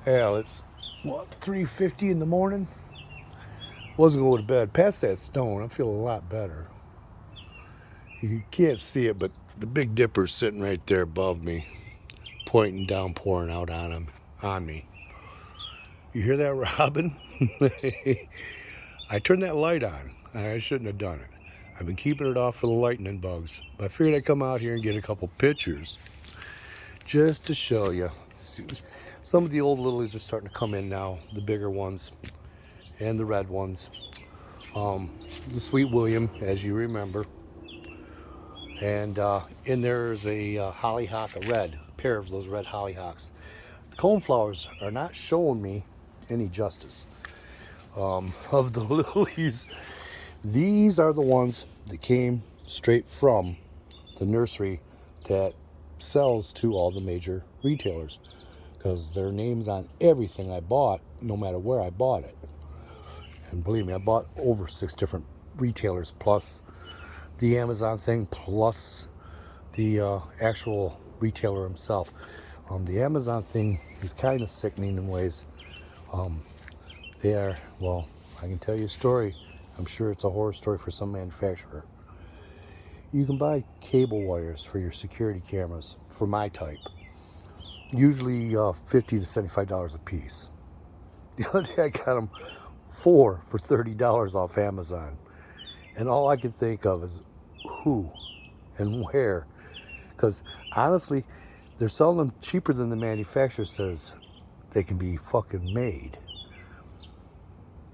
Hell, it's what, 3:50 in the morning. Wasn't going to bed. Past that stone, I feel a lot better. You can't see it, but the Big Dipper's sitting right there above me, pointing down, pouring out on me. You hear that, Robin? I turned that light on. I shouldn't have done it. I've been keeping it off for the lightning bugs. But I figured I'd come out here and get a couple pictures just to show you. Some of the old lilies are starting to come in now, the bigger ones and the red ones. The Sweet William, as you remember. And in there's a hollyhock, a pair of those red hollyhocks. The coneflowers are not showing me any justice. Of the lilies, these are the ones that came straight from the nursery that sells to all the major retailers, because their name's on everything I bought, no matter where I bought it. And believe me, I bought over 6 different retailers, plus the Amazon thing, plus the actual retailer himself. The Amazon thing is kind of sickening in ways. They are, well, I can tell you a story. I'm sure it's a horror story for some manufacturer. You can buy cable wires for your security cameras, for my type. Usually $50 to $75 a piece. The other day I got them 4 for $30 off Amazon. And all I could think of is who and where. Because honestly, they're selling them cheaper than the manufacturer says they can be fucking made.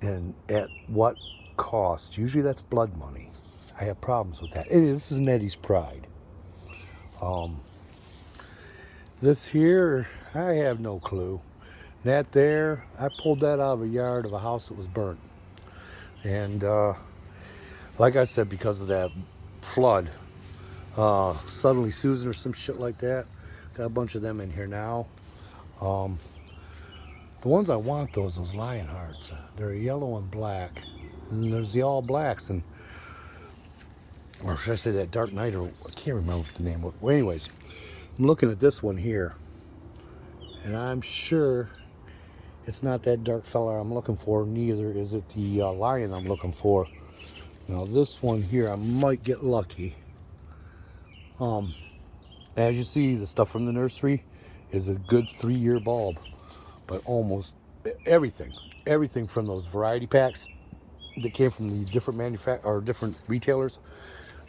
And at what cost? Usually that's blood money. I have problems with that. This is Nettie's pride. This here, I have no clue. That there, I pulled that out of a yard of a house that was burnt. And like I said, because of that flood, suddenly Susan or some shit like that, got a bunch of them in here now. The ones I want, those lion hearts, they're yellow and black. And there's the all blacks, or should I say that dark night, or I can't remember what the name was. Well, anyways, I'm looking at this one here, and I'm sure it's not that dark fella I'm looking for, neither is it the lion I'm looking for. Now this one here, I might get lucky. As you see, the stuff from the nursery is a good 3-year bulb, but almost everything from those variety packs that came from the different different retailers,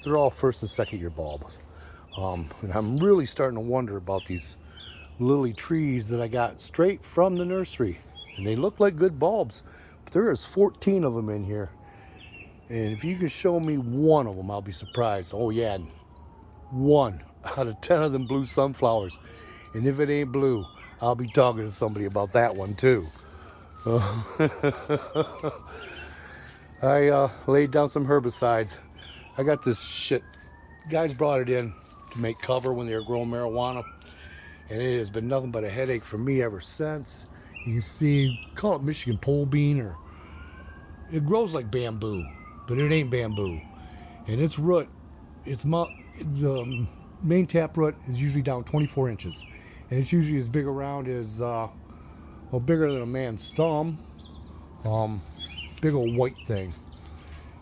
they're all 1st and 2nd year bulbs. And I'm really starting to wonder about these lily trees that I got straight from the nursery. And they look like good bulbs, but there is 14 of them in here. And if you can show me one of them, I'll be surprised. Oh yeah, 1 out of 10 of them blue sunflowers. And if it ain't blue, I'll be talking to somebody about that one too. I laid down some herbicides. I got this shit. Guys brought it in to make cover when they were growing marijuana. And it has been nothing but a headache for me ever since. You can see, call it Michigan pole bean, or it grows like bamboo, but it ain't bamboo. And its root, the main tap root is usually down 24 inches. And it's usually as big around as, bigger than a man's thumb. Big old white thing.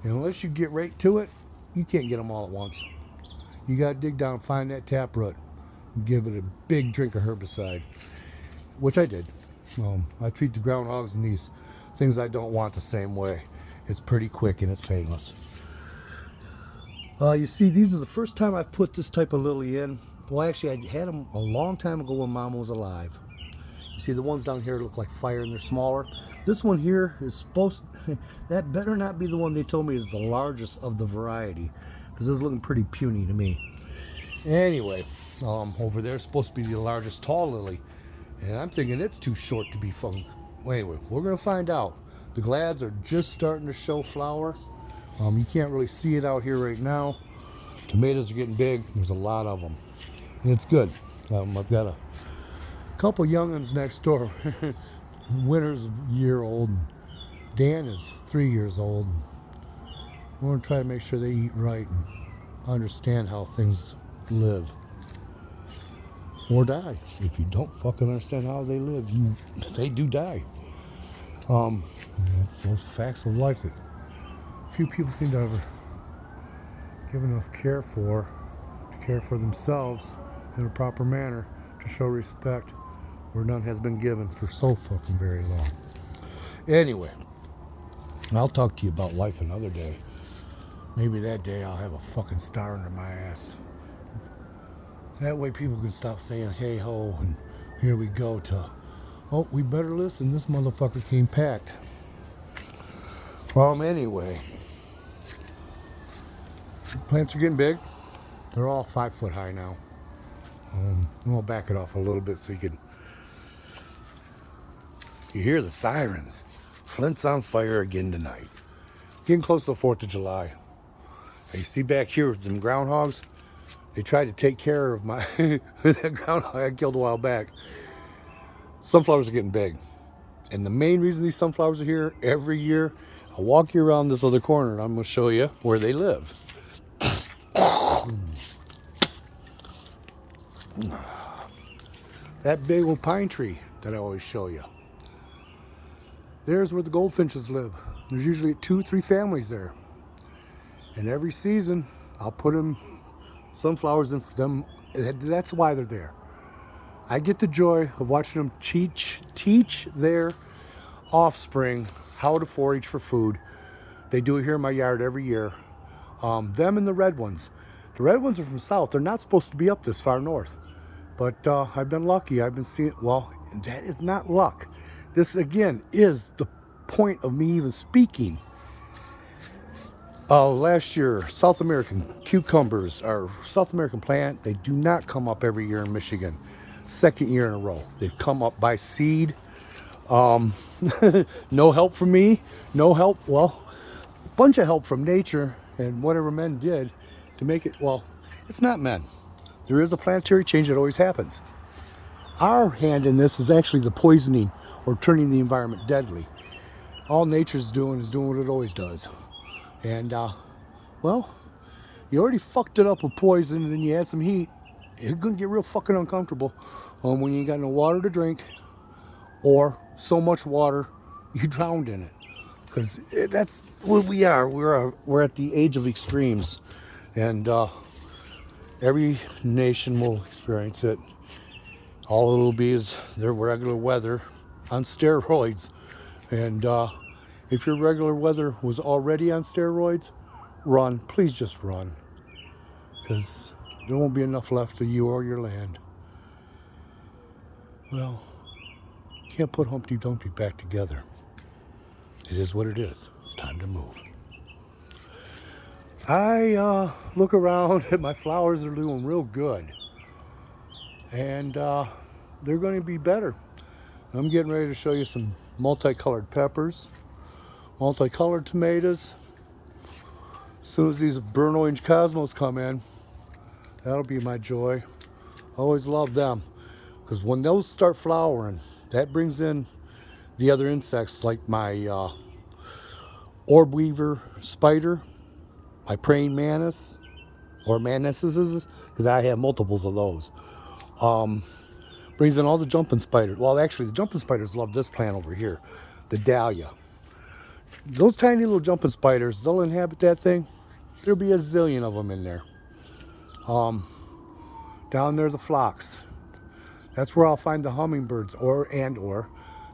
And unless you get right to it, you can't get them all at once. You got to dig down, find that tap root, and give it a big drink of herbicide, which I did. I treat the groundhogs and these things I don't want the same way. It's pretty quick and it's painless. You see, these are the first time I've put this type of lily in. Well, actually, I had them a long time ago when Mama was alive. You see, the ones down here look like fire and they're smaller. This one here is that better not be the one they told me is the largest of the variety, because this is looking pretty puny to me. Anyway, over there is supposed to be the largest tall lily, and I'm thinking it's too short to be fun. Well, anyway, we're going to find out. The glads are just starting to show flower. You can't really see it out here right now. Tomatoes are getting big. There's a lot of them, and it's good. I've got a couple young'uns next door. Winter's a year old, and Dan is 3 years old. We're going to try to make sure they eat right and understand how things live. or die. If you don't fucking understand how they live, they do die. It's those facts of life that few people seem to ever give enough care for themselves in a proper manner to show respect where none has been given for so fucking very long. Anyway, I'll talk to you about life another day. Maybe that day I'll have a fucking star under my ass. That way people can stop saying hey ho and here we go to, oh, we better listen, this motherfucker came packed. Anyway, plants are getting big. They're all 5 foot high now. I'll back it off a little bit so you hear the sirens. Flint's on fire again tonight. Getting close to the 4th of July. And you see back here, them groundhogs, they tried to take care of my that groundhog I killed a while back. Sunflowers are getting big. And the main reason these sunflowers are here every year, I'll walk you around this other corner and I'm going to show you where they live. That big old pine tree that I always show you. There's where the goldfinches live. There's usually 2-3 families there. And every season, I'll put sunflowers in for them. That's why they're there. I get the joy of watching them teach their offspring how to forage for food. They do it here in my yard every year. Them and the red ones. The red ones are from south. They're not supposed to be up this far north. But I've been lucky. I've been seeing, well, that is not luck. This, again, is the point of me even speaking. Last year, South American cucumbers are South American plant. They do not come up every year in Michigan. Second year in a row. They've come up by seed. No help from me. No help. Well, a bunch of help from nature and whatever men did to make it. Well, it's not men. There is a planetary change that always happens. Our hand in this is actually the poisoning or turning the environment deadly. All nature's doing is doing what it always does. And, well, you already fucked it up with poison and then you add some heat. It's going to get real fucking uncomfortable when you ain't got no water to drink or so much water you drowned in it. Because that's what we are. We're at the age of extremes. And every nation will experience it. All it'll be is their regular weather on steroids. And if your regular weather was already on steroids, run. Please just run. Because there won't be enough left of you or your land. Well, can't put Humpty Dumpty back together. It is what it is. It's time to move. I look around and my flowers are doing real good. And they're going to be better. I'm getting ready to show you some multicolored peppers, multicolored tomatoes. As soon as these burnt orange cosmos come in, that'll be my joy. I always love them. Because when those start flowering, that brings in the other insects like my orb weaver spider, my praying mantis, or mantises, because I have multiples of those. Brings in all the jumping spiders. Well, actually, the jumping spiders love this plant over here, the dahlia. Those tiny little jumping spiders, they'll inhabit that thing. There'll be a zillion of them in there. Down there, the phlox. That's where I'll find the hummingbirds, or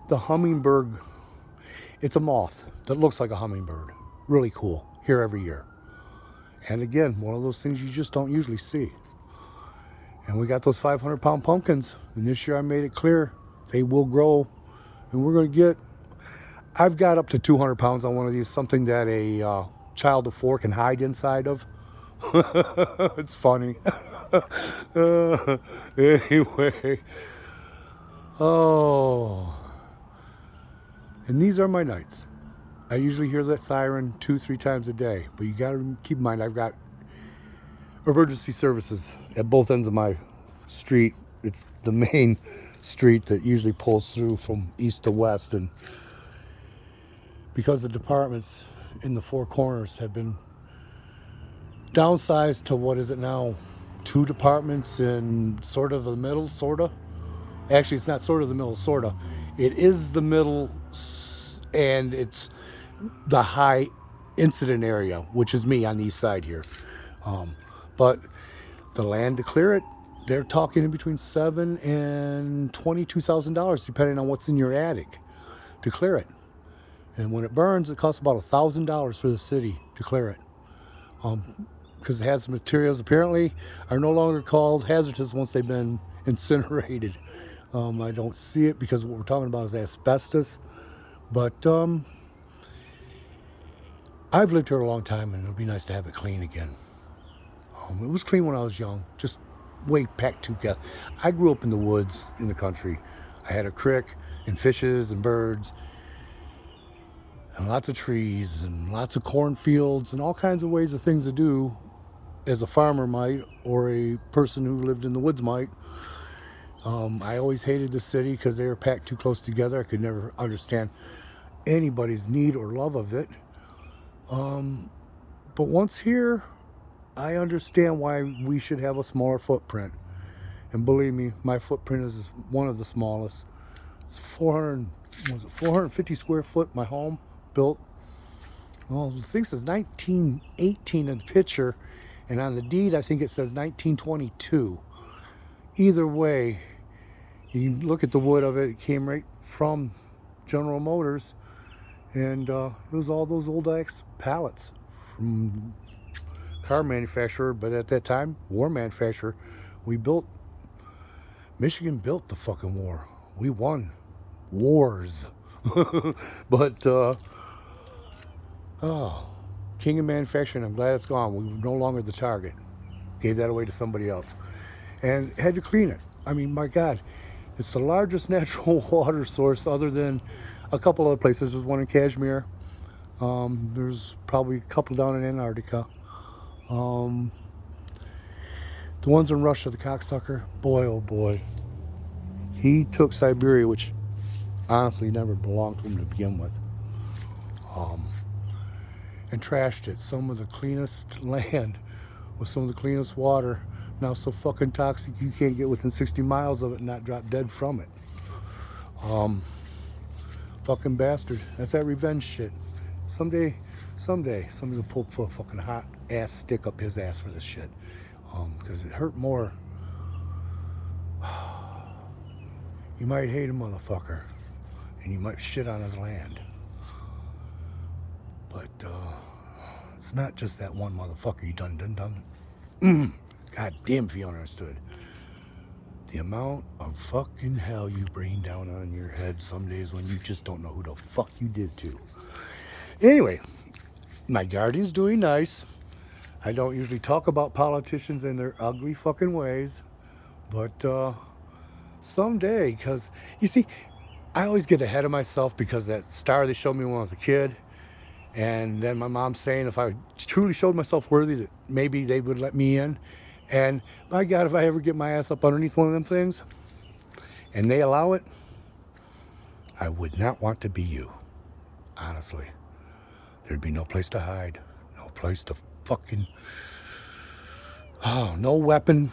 the hummingbird. It's a moth that looks like a hummingbird. Really cool. Here every year. And again, one of those things you just don't usually see. And we got those 500-pound pumpkins. And this year I made it clear they will grow. And we're going to get, I've got up to 200 pounds on one of these. Something that a child of 4 can hide inside of. It's funny. Anyway. Oh. And these are my nights. I usually hear that siren 2-3 times a day. But you got to keep in mind, I've got emergency services at both ends of my street. It's the main street that usually pulls through from east to west. And because the departments in the 4 corners have been downsized to, what is it now, 2 departments in sort of the middle, sort of. Actually, it's not sort of the middle, sort of. It is the middle, and it's the high incident area, which is me on the east side here. But the land to clear it, they're talking in between $7,000 and $22,000, depending on what's in your attic, to clear it. And when it burns, it costs about $1,000 for the city to clear it. Because hazardous materials apparently are no longer called hazardous once they've been incinerated. I don't see it because what we're talking about is asbestos. But I've lived here a long time, and it would be nice to have it clean again. It was clean when I was young, just way packed together. I grew up in the woods in the country. I had a creek and fishes and birds and lots of trees and lots of cornfields and all kinds of ways of things to do as a farmer might, or a person who lived in the woods might. I always hated the city because they were packed too close together. I could never understand anybody's need or love of it. But once here, I understand why we should have a smaller footprint. And believe me, my footprint is one of the smallest. It's 450 square foot, my home built. Well, the thing says 1918 in the picture, and on the deed, I think it says 1922. Either way, you look at the wood of it, it came right from General Motors, and it was all those old axe pallets from car manufacturer, but at that time, war manufacturer. Michigan built the fucking war. We won wars. But, king of manufacturing, I'm glad it's gone. We were no longer the target. Gave that away to somebody else. And had to clean it. I mean, my God, it's the largest natural water source other than a couple other places. There's one in Kashmir. There's probably a couple down in Antarctica. The ones in Russia, the cocksucker, boy, oh boy. He took Siberia, which honestly never belonged to him to begin with, and trashed it. Some of the cleanest land with some of the cleanest water, now so fucking toxic you can't get within 60 miles of it and not drop dead from it. Fucking bastard. That's that revenge shit. Someday, somebody's gonna pull a fucking hot ass stick up his ass for this shit. Because it hurt more. You might hate a motherfucker, and you might shit on his land. But it's not just that one motherfucker you done. God damn if you understood. The amount of fucking hell you bring down on your head some days when you just don't know who the fuck you did to. Anyway, my guardian's doing nice. I don't usually talk about politicians and their ugly fucking ways, but someday, because you see, I always get ahead of myself because that star they showed me when I was a kid, and then my mom's saying if I truly showed myself worthy, that maybe they would let me in. And by God, if I ever get my ass up underneath one of them things and they allow it, I would not want to be you. Honestly, there'd be no place to hide, no place to fucking, no weapon.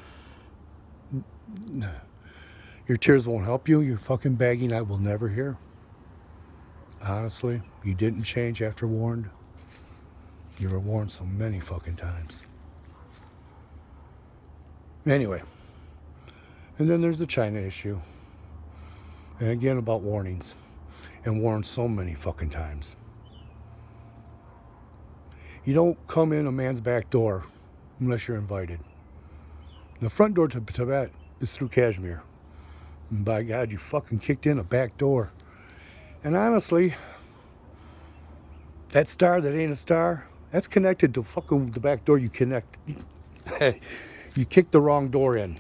Your tears won't help you. Your fucking begging I will never hear. Honestly, you didn't change after warned. You were warned so many fucking times. Anyway, and then there's the China issue. And again about warnings. And warned so many fucking times. You don't come in a man's back door unless you're invited. The front door to Tibet is through Kashmir. And by God, you fucking kicked in a back door. And honestly, that star that ain't a star, that's connected to fucking the back door you connect. You kicked the wrong door in.